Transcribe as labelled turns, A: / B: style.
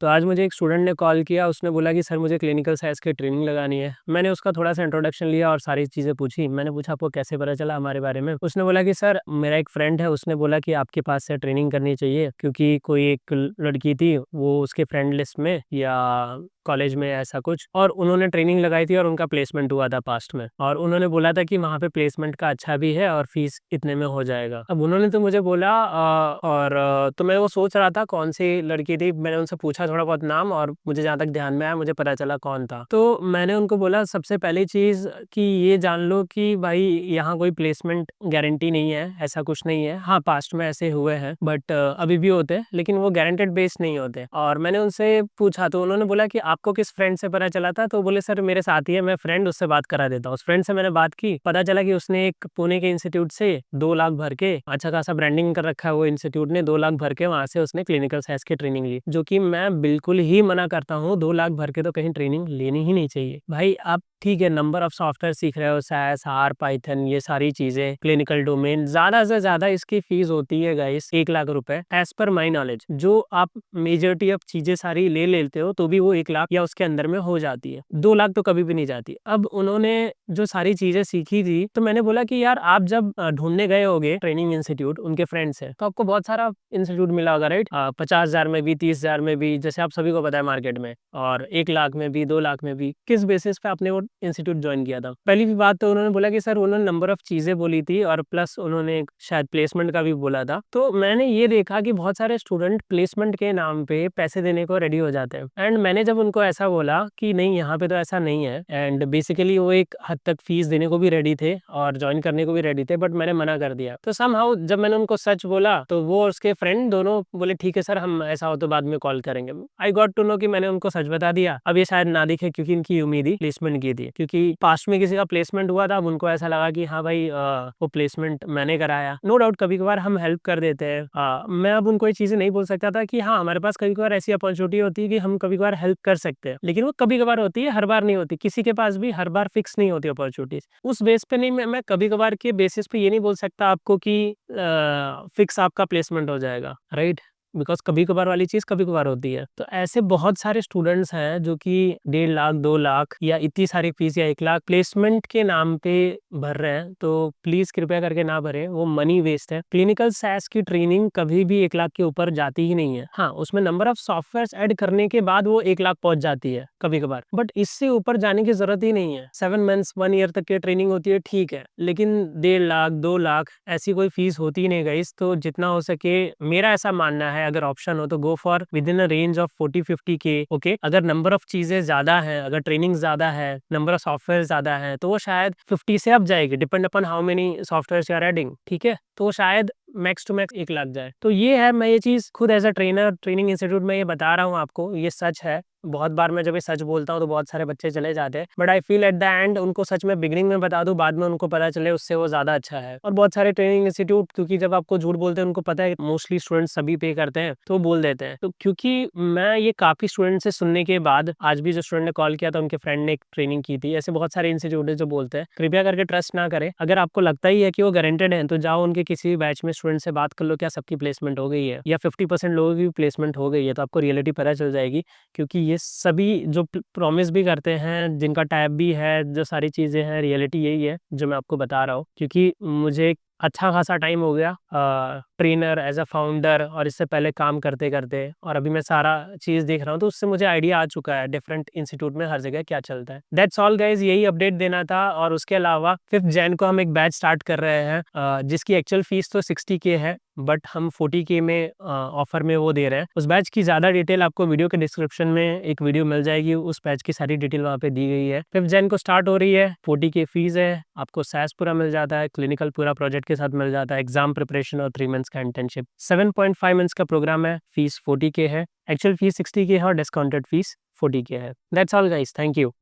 A: तो आज मुझे एक स्टूडेंट ने कॉल किया, उसने बोला कि सर मुझे क्लिनिकल साइंस की ट्रेनिंग लगानी है। मैंने उसका थोड़ा-सा इंट्रोडक्शन लिया और सारी चीज़ें पूछी। मैंने पूछा आपको कैसे पता चला हमारे बारे में? उसने बोला कि सर मेरा एक फ्रेंड है, उसने बोला कि आपके पास से ट्रेनिंग करनी चाहिए क्योंकि कोई एक लड़की थी, वो उसके फ्रेंड लिस्ट में या कॉलेज में ऐसा कुछ, और उन्होंने ट्रेनिंग लगाई थी और उनका प्लेसमेंट हुआ था पास्ट में, और उन्होंने बोला था कि वहाँ पे प्लेसमेंट का अच्छा भी है और फीस इतने में हो जाएगा। अब उन्होंने तो मुझे बोला तो मैं वो सोच रहा था कौन सी लड़की थी। मैंने उनसे पूछा थोड़ा बहुत नाम, और मुझे जहाँ तक ध्यान में आया मुझे पता चला कौन था। तो मैंने उनको बोला सबसे पहली चीज़ कि ये जान लो कि भाई यहाँ कोई प्लेसमेंट गारंटी नहीं है, ऐसा कुछ नहीं है। हाँ, पास्ट में ऐसे हुए हैं बट अभी भी होते हैं, लेकिन वो गारंटेड बेस नहीं होते। और मैंने उनसे पूछा तो उन्होंने बोला कि आपको किस फ्रेंड से पता चला था? तो बोले सर मेरे साथी है, मैं फ्रेंड, उससे बात करा देता हूँ। उस फ्रेंड से मैंने बात की, पता चला कि उसने एक पुणे के इंस्टीट्यूट से 2 लाख भर के, अच्छा खासा ब्रांडिंग कर रखा है वो इंस्टीट्यूट ने, 2 लाख भर के वहाँ से उसने क्लिनिकल साइंस की ट्रेनिंग ली, जो कि मैं बिल्कुल ही मना करता हूँ। 2 लाख भर के तो कहीं ट्रेनिंग लेनी ही नहीं चाहिए। भाई आप ठीक है, नंबर ऑफ सॉफ्टवेयर सीख रहे हो, SAS, R, पाइथन, ये सारी चीजें, क्लिनिकल डोमेन, ज्यादा से ज्यादा इसकी फीस होती है गाइस 1 लाख रुपए एज पर माई नॉलेज। जो आप मेजोरिटी ऑफ चीजें सारी ले लेते हो तो भी वो 1 लाख या उसके अंदर में हो जाती है। 2 लाख तो कभी भी नहीं जाती। अब उन्होंने जो सारी चीजें सीखी थी, तो मैंने बोला कि यार आप जब ढूंढने गए होगे ट्रेनिंग इंस्टीट्यूट उनके फ्रेंड से, तो आपको बहुत सारा इंस्टीट्यूट मिला होगा, राइट? 50,000 में भी, 30,000 में भी, जैसे आप सभी को पता है मार्केट में, और 1 लाख में भी, 2 लाख में भी। किस बेसिस पे आपने वो इंस्टीट्यूट ज्वाइन किया था? पहली भी बात तो उन्होंने बोला कि सर उन्होंने नंबर ऑफ चीजें बोली थी और प्लस उन्होंने शायद प्लेसमेंट का भी बोला था। तो मैंने ये देखा कि बहुत सारे स्टूडेंट प्लेसमेंट के नाम पे पैसे देने को रेडी हो जाते हैं, एंड मैंने जब उनको ऐसा बोला कि नहीं यहाँ पे तो ऐसा नहीं है, एंड बेसिकली वो एक हद तक फीस देने को भी रेडी थे और ज्वाइन करने को भी रेडी थे, बट मैंने मना कर दिया। तो समहाउ जब मैंने उनको सच बोला तो वो और उसके फ्रेंड दोनों बोले ठीक है सर, हम ऐसा हो तो बाद में कॉल करेंगे। आई गॉट टू नो कि मैंने उनको सच बता दिया। अब ये शायद ना दिखे क्योंकि इनकी उम्मीद ही प्लेसमेंट की थी, क्योंकि पास्ट में किसी का प्लेसमेंट हुआ था, अब उनको ऐसा लगा कि हाँ भाई वो प्लेसमेंट मैंने कराया। नो डाउट कभी कभार हम हेल्प कर देते हैं। मैं अब उनको ये चीजें नहीं बोल सकता था कि हाँ हमारे पास कभी कभार ऐसी अपॉर्चुनिटी होती है कि हम कभी कभार हेल्प कर सकते हैं, लेकिन वो कभी कभार होती है, हर बार नहीं होती। किसी के पास भी हर बार फिक्स नहीं होती अपॉर्चुनिटीज। उस बेस पे नहीं, मैं कभी कभार के बेसिस पे ये नहीं बोल सकता आपको कि फिक्स आपका प्लेसमेंट हो जाएगा, राइट? बिकॉज कभी कभार वाली चीज कभी कभार होती है। तो ऐसे बहुत सारे स्टूडेंट्स हैं जो कि 1.5 लाख, 2 लाख या इतनी सारी फीस या 1 लाख प्लेसमेंट के नाम पे भर रहे हैं। तो प्लीज कृपया करके ना भरें, वो मनी वेस्ट है। क्लिनिकल साइंस की ट्रेनिंग कभी भी 1 लाख के ऊपर जाती ही नहीं है। हाँ, उसमें नंबर ऑफ सॉफ्टवेयर ऐड करने के बाद वो 1 लाख पहुंच जाती है कभी कभार, बट इससे ऊपर जाने की जरूरत ही नहीं है। 7 मंथ्स, 1 ईयर तक की ट्रेनिंग होती है, ठीक है, लेकिन 1.5 लाख, 2 लाख ऐसी कोई फीस होती ही नहीं गाइस। तो जितना हो सके, मेरा ऐसा मानना है, अगर ऑप्शन हो तो go for with in a range of 40-50 के। ओके, अगर नंबर ऑफ चीजें ज्यादा है, अगर ट्रेनिंग ज्यादा है, नंबर ऑफ सॉफ्टवेयर ज्यादा है, तो वो शायद 50 से अप जाएगी, depend upon how many software you are adding. ठीक है, तो वो शायद मैक्स टू मैक्स 1 लाख जाए। तो ये है, मैं ये चीज खुद as a trainer training institute में ये बता रहा हूँ आपको, ये सच है। बहुत बार मैं जब ये सच बोलता हूँ तो बहुत सारे बच्चे चले जाते हैं, but I feel at the end उनको सच में बिगिनिंग में बता दूं, बाद में उनको पता चले, उससे वो ज्यादा अच्छा है। और बहुत सारे ट्रेनिंग इंस्टीट्यूट, क्योंकि जब आपको झूठ बोलते हैं उनको पता है मोस्टली स्टूडेंट्स सभी पे करते हैं, तो बोल देते हैं। तो क्योंकि मैं ये काफी स्टूडेंट से सुनने के बाद, आज भी जो स्टूडेंट ने कॉल किया था उनके फ्रेंड ने एक ट्रेनिंग की थी, ऐसे बहुत सारे इंस्टीट्यूट है जो बोलते हैं। कृपया करके ट्रस्ट ना करें। अगर आपको लगता ही है कि वो गारंटेड है, तो जाओ उनके किसी भी बैच में स्टूडेंट से बात कर लो, क्या सबकी प्लेसमेंट हो गई है या 50% लोगों की प्लेसमेंट हो गई है, तो आपको रियलिटी पता चल जाएगी। क्योंकि ये सभी जो प्रॉमिस भी करते हैं, जिनका टैब भी है, जो सारी चीजें हैं, रियलिटी यही है जो मैं आपको बता रहा हूँ। क्योंकि मुझे अच्छा खासा टाइम हो गया ट्रेनर, एज अ फाउंडर, और इससे पहले काम करते करते, और अभी मैं सारा चीज देख रहा हूँ, तो उससे मुझे आइडिया आ चुका है डिफरेंट इंस्टीट्यूट में हर जगह क्या चलता है। दैट्स ऑल गाइज, यही अपडेट देना था। और उसके अलावा 5 जैन को हम एक बैच स्टार्ट कर रहे हैं, जिसकी एक्चुअल फीस तो 60K है, बट हम 40K में ऑफर में वो दे रहे हैं। उस बैच की ज्यादा डिटेल आपको वीडियो के डिस्क्रिप्शन में एक वीडियो मिल जाएगी, उस बैच की सारी डिटेल वहाँ पे दी गई है। 5 जैन को स्टार्ट हो रही है, 40K फीस है, आपको सैस पूरा मिल जाता है, क्लिनिकल पूरा प्रोजेक्ट के साथ मिल जाता है, एग्जाम प्रिपरेशन और 3 मंथ्स का इंटर्नशिप। 7.5 मंथ्स का प्रोग्राम है, फीस 40K है, एक्चुअल फीस 60K है और डिस्काउंटेड फीस 40K है। That's all guys, thank you.